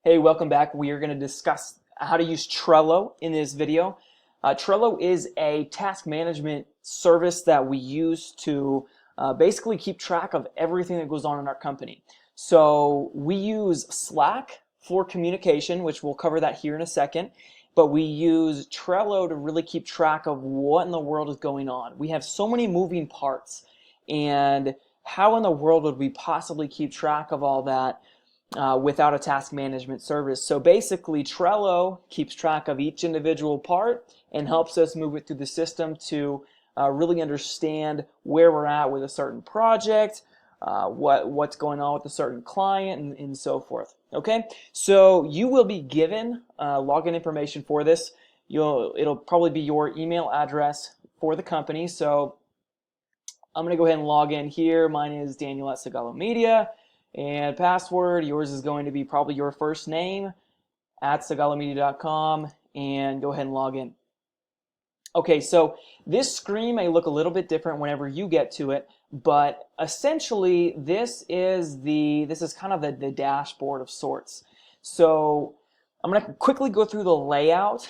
Hey, welcome back. We are going to discuss how to use Trello in this video. Trello is a task management service that we use to basically keep track of everything that goes on in our company. So we use Slack for communication, which we'll cover that here in a second, but we use Trello to really keep track of what in the world is going on. We have so many moving parts, and how in the world would we possibly keep track of all that without a task management service? So basically, Trello keeps track of each individual part and helps us move it through the system to really understand where we're at with a certain project, what's going on with a certain client, and so forth. Okay, so you will be given login information for this. It'll probably be your email address for the company. So I'm going to go ahead and log in here. Mine is Daniel at Sigalo Media. And password, yours is going to be probably your first name at sigalomedia.com, and go ahead and log in. Okay, so this screen may look a little bit different whenever you get to it, but essentially this is kind of the dashboard of sorts. So I'm going to quickly go through the layout.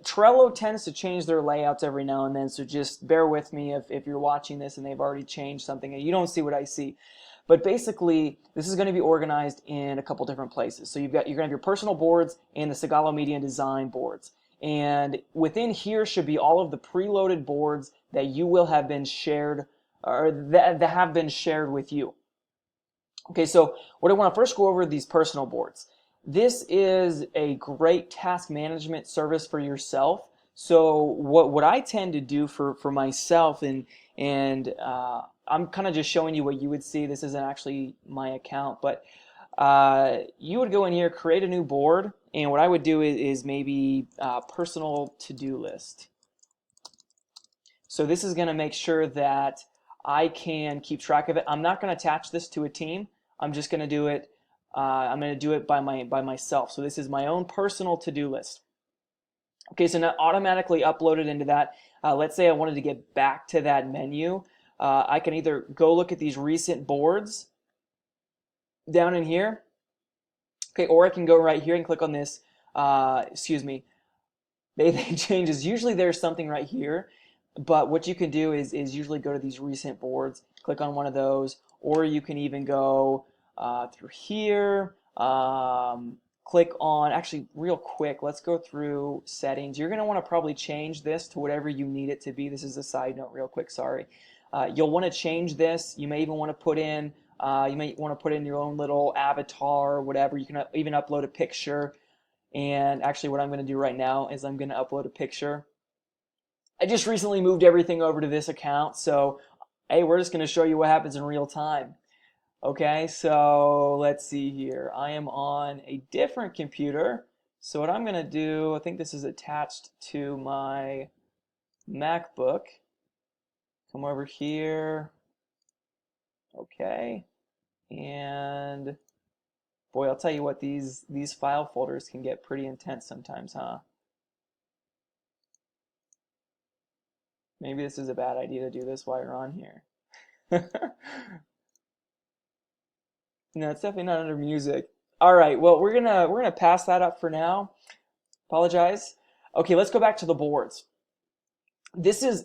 Trello tends to change their layouts every now and then, so just bear with me if you're watching this and they've already changed something and you don't see what I see. But basically, this is going to be organized in a couple different places. So you're going to have your personal boards and the Sigalo Media Design boards. And within here should be all of the preloaded boards that you will have been shared, or that have been shared with you. Okay, so what I want to first go over are these personal boards. This is a great task management service for yourself. So what I tend to do for myself, and I'm kind of just showing you what you would see. This isn't actually my account, but you would go in here, create a new board, and what I would do is maybe personal to-do list. So this is going to make sure that I can keep track of it. I'm not going to attach this to a team. I'm just going to do it. I'm going to do it by myself. So this is my own personal to-do list. Okay, so now automatically uploaded into that. Let's say I wanted to get back to that menu. I can either go look at these recent boards down in here, okay, or I can go right here and click on this. Excuse me, they changes. Usually there's something right here, but what you can do is usually go to these recent boards, click on one of those, or you can even go through here. Click on, actually real quick, let's go through settings. You're going to want to probably change this to whatever you need it to be. This is a side note real quick, sorry. You'll want to change this. You may even want to put in your own little avatar or whatever. You can even upload a picture. And actually what I'm going to do right now is I'm going to upload a picture. I just recently moved everything over to this account, so hey, we're just going to show you what happens in real time. Okay, so let's see here. I am on a different computer. So what I'm going to do, I think this is attached to my MacBook. Come over here. Okay. And boy, I'll tell you what, these file folders can get pretty intense sometimes, huh? Maybe this is a bad idea to do this while you're on here. No, it's definitely not under music. All right, well, we're gonna pass that up for now. Apologize. Okay, let's go back to the boards. This is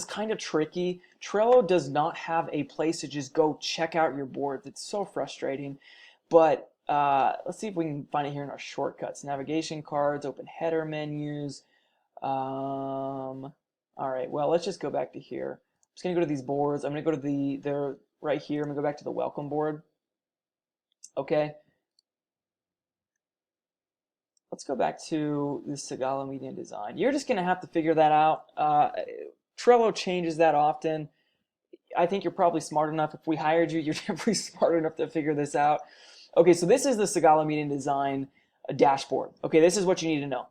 kind of tricky. Trello does not have a place to just go check out your boards. It's so frustrating. But let's see if we can find it here in our shortcuts. Navigation cards, open header menus. All right, well, let's just go back to here. I'm just gonna go to these boards. I'm gonna go to they're right here. I'm gonna go back to the welcome board. Okay. Let's go back to the Sigalo Media Design. You're just going to have to figure that out. Trello changes that often. I think you're probably smart enough. If we hired you, you're definitely smart enough to figure this out. Okay, so this is the Sigalo Media Design dashboard. Okay, this is what you need to know.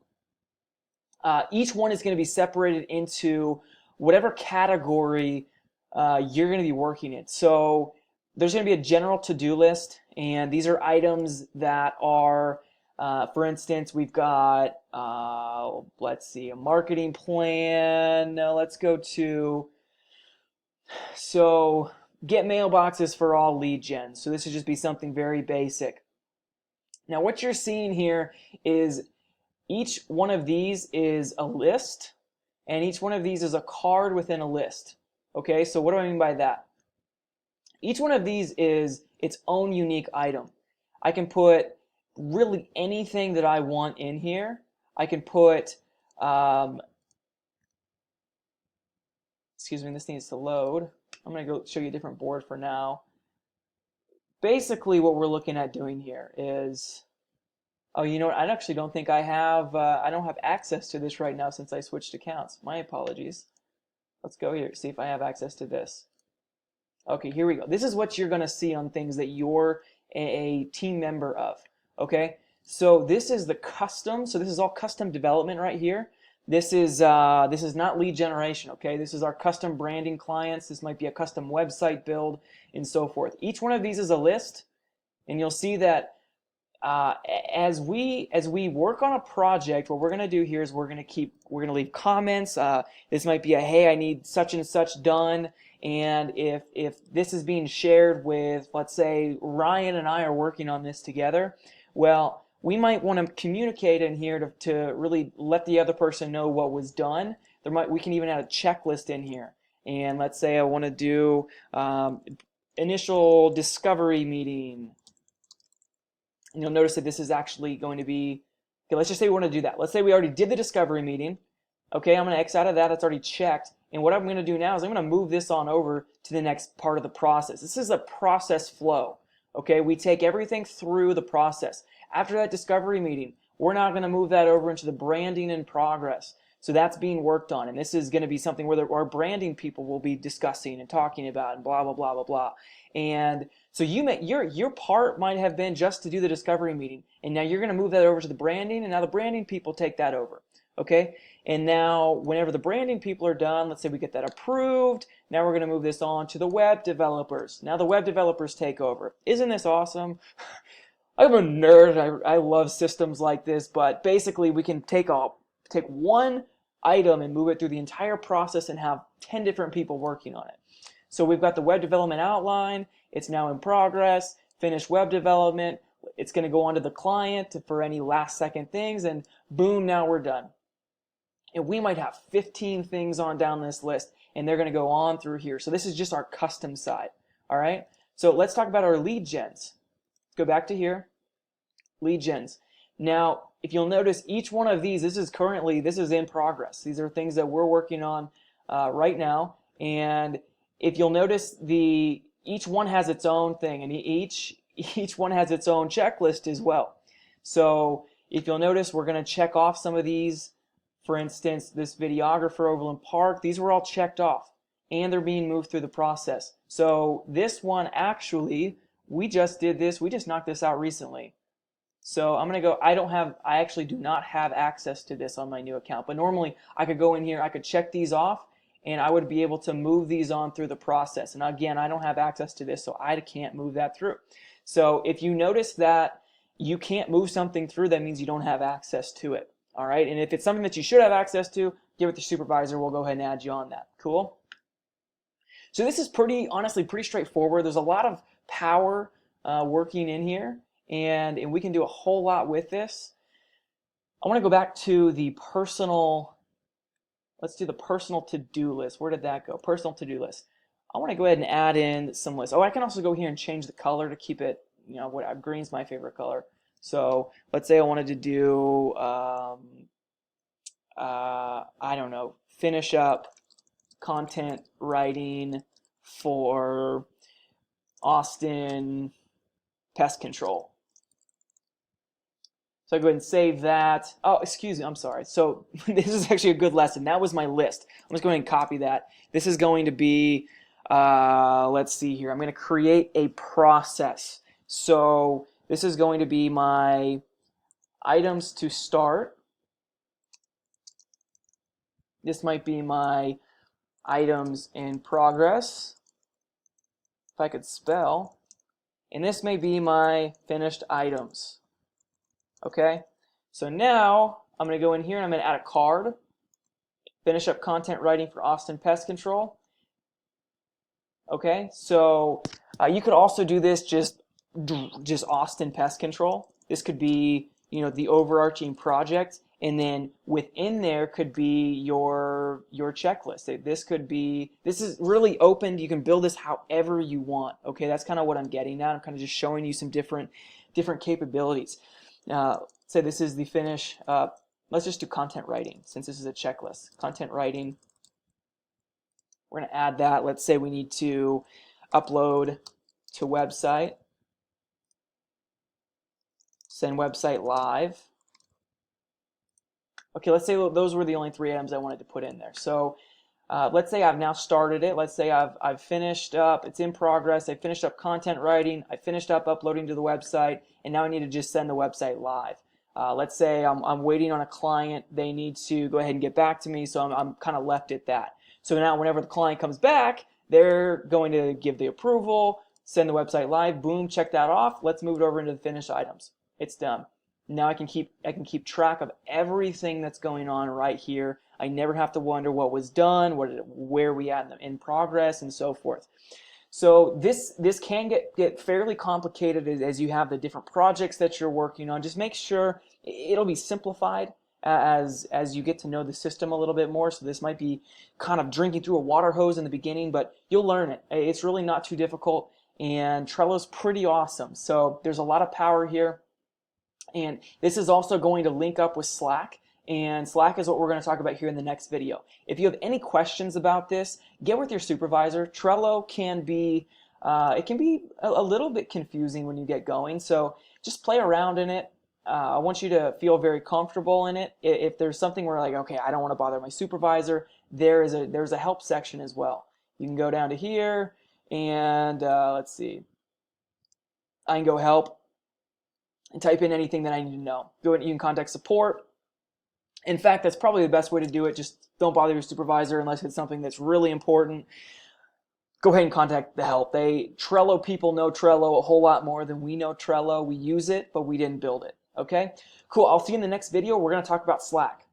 Each one is going to be separated into whatever category you're going to be working in. So there's going to be a general to-do list, and these are items that are, for instance, we've got, let's see, a marketing plan. Let's go to, get mailboxes for all lead gen. So this would just be something very basic. Now what you're seeing here is each one of these is a list, and each one of these is a card within a list. Okay, so what do I mean by that? Each one of these is its own unique item. I can put really anything that I want in here. I can put, excuse me, this needs to load. I'm going to go show you a different board for now. Basically what we're looking at doing here is, oh, you know what, I actually don't think I have, I don't have access to this right now since I switched accounts. My apologies. Let's go here, see if I have access to this. Okay, here we go. This is what you're going to see on things that you're a team member of. Okay, so this is the custom. So this is all custom development right here. This is not lead generation. Okay, this is our custom branding clients. This might be a custom website build and so forth. Each one of these is a list, and you'll see that as we work on a project, what we're going to do here is we're going to leave comments. This might be a, hey, I need such and such done. And if this is being shared with, let's say, Ryan and I are working on this together, well, we might want to communicate in here to really let the other person know what was done. We can even add a checklist in here. And let's say I want to do initial discovery meeting. And you'll notice that this is actually going to be, okay, let's just say we want to do that. Let's say we already did the discovery meeting. Okay, I'm going to X out of that. It's already checked. And what I'm going to do now is I'm going to move this on over to the next part of the process. This is a process flow. Okay, we take everything through the process. After that discovery meeting, we're now going to move that over into the branding in progress. So that's being worked on, and this is going to be something where our branding people will be discussing and talking about and blah, blah, blah, blah, blah. And so your part might have been just to do the discovery meeting, and now you're going to move that over to the branding, and now the branding people take that over. Okay, and now whenever the branding people are done, let's say we get that approved, now we're going to move this on to the web developers. Now the web developers take over. Isn't this awesome? I'm a nerd. I love systems like this, but basically we can take one item and move it through the entire process and have 10 different people working on it. So we've got the web development outline. It's now in progress. Finished web development. It's going to go on to the client for any last second things, and boom, now we're done. And we might have 15 things on down this list, and they're going to go on through here. So this is just our custom side. All right. So let's talk about our lead gens. Go back to here. Lead gens. Now, if you'll notice, each one of these, this is in progress. These are things that we're working on right now. And if you'll notice, each one has its own thing, and each one has its own checklist as well. So if you'll notice, we're going to check off some of these. For instance, this videographer, Overland Park, these were all checked off, and they're being moved through the process. So this one, actually, we just did this. We just knocked this out recently. So I'm going to go, I actually do not have access to this on my new account. But normally I could go in here, I could check these off, and I would be able to move these on through the process. And again, I don't have access to this, so I can't move that through. So if you notice that you can't move something through, that means you don't have access to it. All right, and if it's something that you should have access to, give it to your supervisor. We'll go ahead and add you on that. Cool? So this is honestly pretty straightforward. There's a lot of power working in here, and we can do a whole lot with this. I want to go back to the personal, let's do the personal to-do list. Where did that go? Personal to-do list. I want to go ahead and add in some lists. Oh, I can also go here and change the color to keep it, green's my favorite color. So let's say I wanted to do, I don't know, finish up content writing for Austin Pest Control. So I go ahead and save that. Oh, excuse me, I'm sorry. So this is actually a good lesson. That was my list. I'm just going to copy that. This is going to be, let's see here. I'm going to create a process. So this is going to be my items to start. This might be my items in progress, if I could spell. And this may be my finished items. Okay, so now I'm going to go in here and I'm going to add a card. Finish up content writing for Austin Pest Control. Okay, so you could also do this just Austin Pest Control. This could be, you know, the overarching project, and then within there could be your checklist. This could be, this is really open. You can build this however you want. Okay, that's kind of what I'm getting at. I'm kind of just showing you some different capabilities. Say this is the finish. Let's just do content writing since this is a checklist. Content writing. We're going to add that. Let's say we need to upload to website, send website live. Okay, let's say those were the only 3 items I wanted to put in there. So let's say I've now started it. Let's say I've finished up, it's in progress. I finished up content writing. I finished up uploading to the website, and now I need to just send the website live. Let's say I'm waiting on a client. They need to go ahead and get back to me, so I'm kind of left at that. So now whenever the client comes back, they're going to give the approval, send the website live, boom, check that off. Let's move it over into the finished items. It's done. Now I can keep track of everything that's going on right here. I never have to wonder what was done, where we at in progress, and so forth. So this can get fairly complicated as you have the different projects that you're working on. Just make sure it'll be simplified as you get to know the system a little bit more. So this might be kind of drinking through a water hose in the beginning, but you'll learn it. It's really not too difficult, and Trello's pretty awesome. So there's a lot of power here. And this is also going to link up with Slack, and Slack is what we're going to talk about here in the next video. If you have any questions about this, get with your supervisor. Trello can be it can be a little bit confusing when you get going, so just play around in it. I want you to feel very comfortable in it. If there's something where like, okay, I don't want to bother my supervisor, there's a help section as well. You can go down to here, and let's see, I can go help and type in anything that I need to know. You can contact support. In fact, that's probably the best way to do it. Just don't bother your supervisor unless it's something that's really important. Go ahead and contact the help. Trello people know Trello a whole lot more than we know Trello. We use it, but we didn't build it. Okay? Cool. I'll see you in the next video. We're going to talk about Slack.